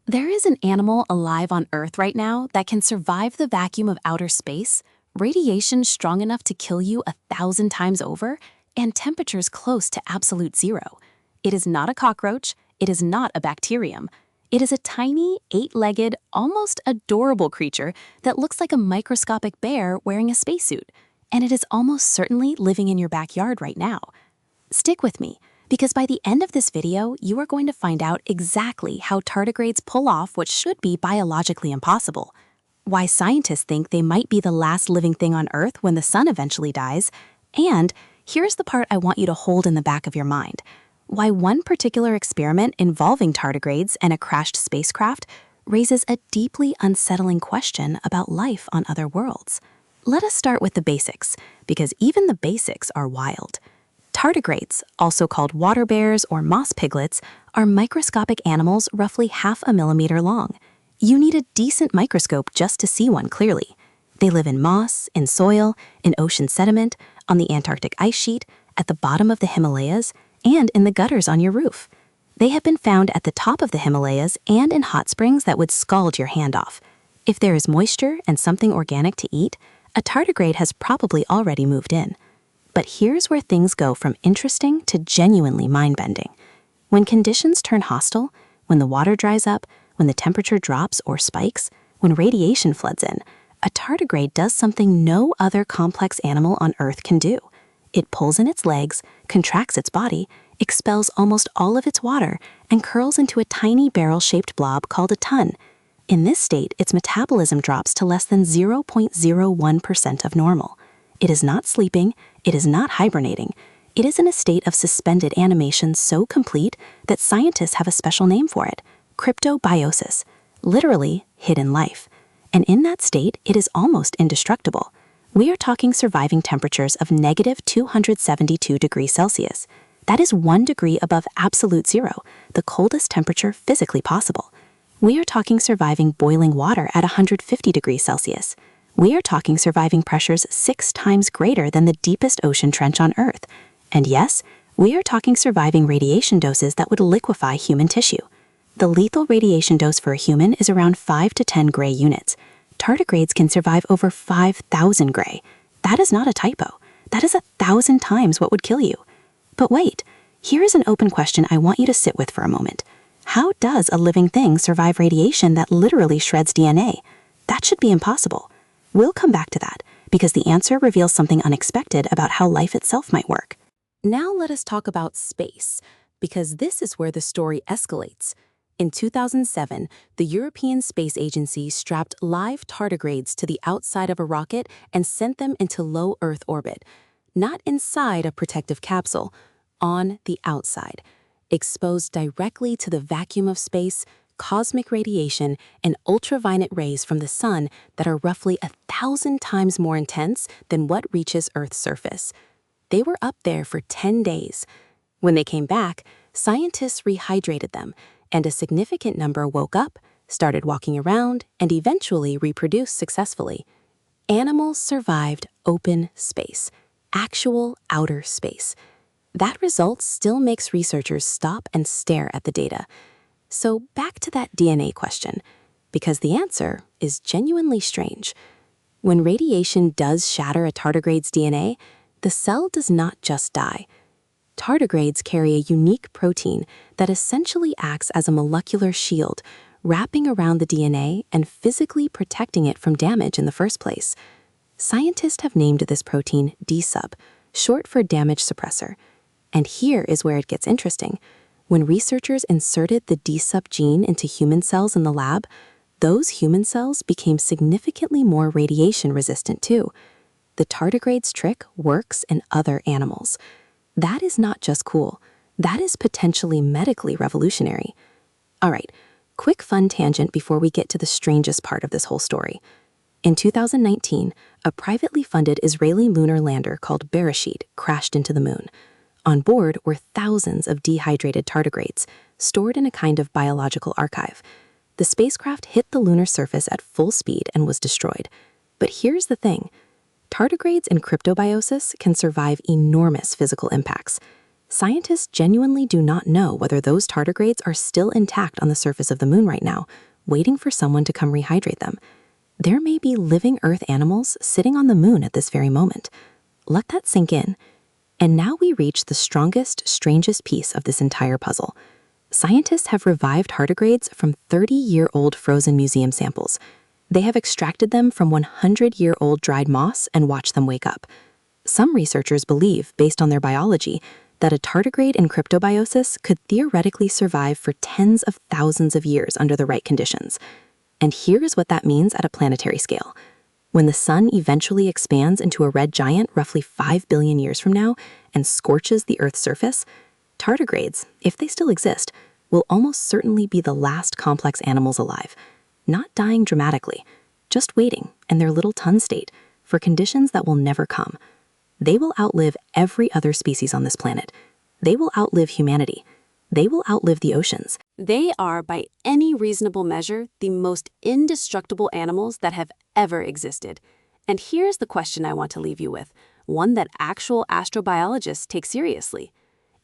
There is an animal alive on Earth right now that can survive the vacuum of outer space, radiation strong enough to kill you 1,000 times over, and temperatures close to absolute zero. It is not a cockroach, it is not a bacterium. It is a tiny, 8-legged, almost adorable creature that looks like a microscopic bear wearing a spacesuit, and it is almost certainly living in your backyard right now. Stick with me, because by the end of this video, you are going to find out exactly how tardigrades pull off what should be biologically impossible, why scientists think they might be the last living thing on Earth when the sun eventually dies, and here's the part I want you to hold in the back of your mind, why one particular experiment involving tardigrades and a crashed spacecraft raises a deeply unsettling question about life on other worlds. Let us start with the basics, because even the basics are wild. Tardigrades, also called water bears or moss piglets, are microscopic animals roughly 0.5 millimeter long. You need a decent microscope just to see one clearly. They live in moss, in soil, in ocean sediment, on the Antarctic ice sheet, at the bottom of the Himalayas, and in the gutters on your roof. They have been found at the top of the Himalayas and in hot springs that would scald your hand off. If there is moisture and something organic to eat, a tardigrade has probably already moved in. But here's where things go from interesting to genuinely mind-bending. When conditions turn hostile, when the water dries up, when the temperature drops or spikes, when radiation floods in, a tardigrade does something no other complex animal on Earth can do. It pulls in its legs, contracts its body, expels almost all of its water, and curls into a tiny barrel-shaped blob called a ton. In this state, its metabolism drops to less than 0.01% of normal. It is not sleeping, it is not hibernating. It is in a state of suspended animation so complete that scientists have a special name for it, cryptobiosis, literally hidden life. And in that state, it is almost indestructible. We are talking surviving temperatures of -272 degrees Celsius. That is 1 degree above absolute zero, the coldest temperature physically possible. We are talking surviving boiling water at 150 degrees Celsius. We are talking surviving pressures 6 times greater than the deepest ocean trench on Earth. And yes, we are talking surviving radiation doses that would liquefy human tissue. The lethal radiation dose for a human is around 5 to 10 gray units. Tardigrades can survive over 5,000 gray. That is not a typo. That is 1,000 times what would kill you. But wait, here is an open question I want you to sit with for a moment. How does a living thing survive radiation that literally shreds DNA? That should be impossible. We'll come back to that, because the answer reveals something unexpected about how life itself might work. Now let us talk about space, because this is where the story escalates. In 2007, the European Space Agency strapped live tardigrades to the outside of a rocket and sent them into low Earth orbit. Not inside a protective capsule, on the outside, exposed directly to the vacuum of space, cosmic radiation, and ultraviolet rays from the sun that are roughly 1,000 times more intense than what reaches Earth's surface. They were up there for 10 days. When they came back, scientists rehydrated them, and a significant number woke up, started walking around, and eventually reproduced successfully. Animals survived open space, actual outer space. That result still makes researchers stop and stare at the data. So back to that DNA question, because the answer is genuinely strange. When radiation does shatter a tardigrade's DNA, the cell does not just die. Tardigrades carry a unique protein that essentially acts as a molecular shield, wrapping around the DNA and physically protecting it from damage in the first place. Scientists have named this protein Dsup, short for damage suppressor. And here is where it gets interesting. When researchers inserted the Dsup gene into human cells in the lab, those human cells became significantly more radiation resistant too. The tardigrade's trick works in other animals. That is not just cool. That is potentially medically revolutionary. All right, quick fun tangent before we get to the strangest part of this whole story. In 2019, a privately funded Israeli lunar lander called Beresheet crashed into the moon. On board were thousands of dehydrated tardigrades, stored in a kind of biological archive. The spacecraft hit the lunar surface at full speed and was destroyed. But here's the thing. Tardigrades in cryptobiosis can survive enormous physical impacts. Scientists genuinely do not know whether those tardigrades are still intact on the surface of the moon right now, waiting for someone to come rehydrate them. There may be living Earth animals sitting on the moon at this very moment. Let that sink in. And now we reach the strongest, strangest piece of this entire puzzle. Scientists have revived tardigrades from 30-year-old frozen museum samples. They have extracted them from 100-year-old dried moss and watched them wake up. Some researchers believe, based on their biology, that a tardigrade in cryptobiosis could theoretically survive for tens of thousands of years under the right conditions. And here's what that means at a planetary scale. When the sun eventually expands into a red giant roughly 5 billion years from now and scorches the Earth's surface, tardigrades, if they still exist, will almost certainly be the last complex animals alive, not dying dramatically, just waiting in their little tun state for conditions that will never come. They will outlive every other species on this planet. They will outlive humanity. They will outlive the oceans. They are, by any reasonable measure, the most indestructible animals that have ever existed. And here's the question I want to leave you with, one that actual astrobiologists take seriously.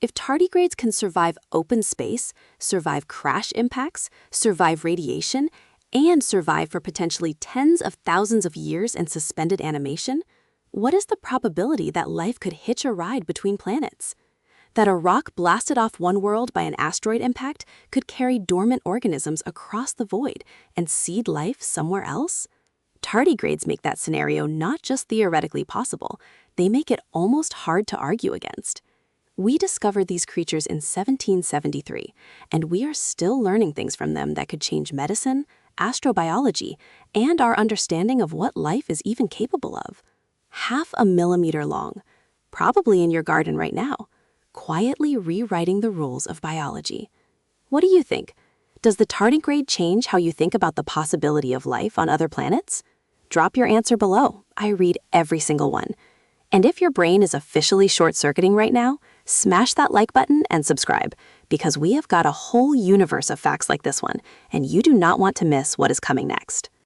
If tardigrades can survive open space, survive crash impacts, survive radiation, and survive for potentially tens of thousands of years in suspended animation, what is the probability that life could hitch a ride between planets? That a rock blasted off one world by an asteroid impact could carry dormant organisms across the void and seed life somewhere else? Tardigrades make that scenario not just theoretically possible, they make it almost hard to argue against. We discovered these creatures in 1773, and we are still learning things from them that could change medicine, astrobiology, and our understanding of what life is even capable of. 0.5 millimeter long, probably in your garden right now, quietly rewriting the rules of biology. What do you think? Does the tardigrade change how you think about the possibility of life on other planets? Drop your answer below. I read every single one. And if your brain is officially short-circuiting right now, smash that like button and subscribe, because we have got a whole universe of facts like this one, and you do not want to miss what is coming next.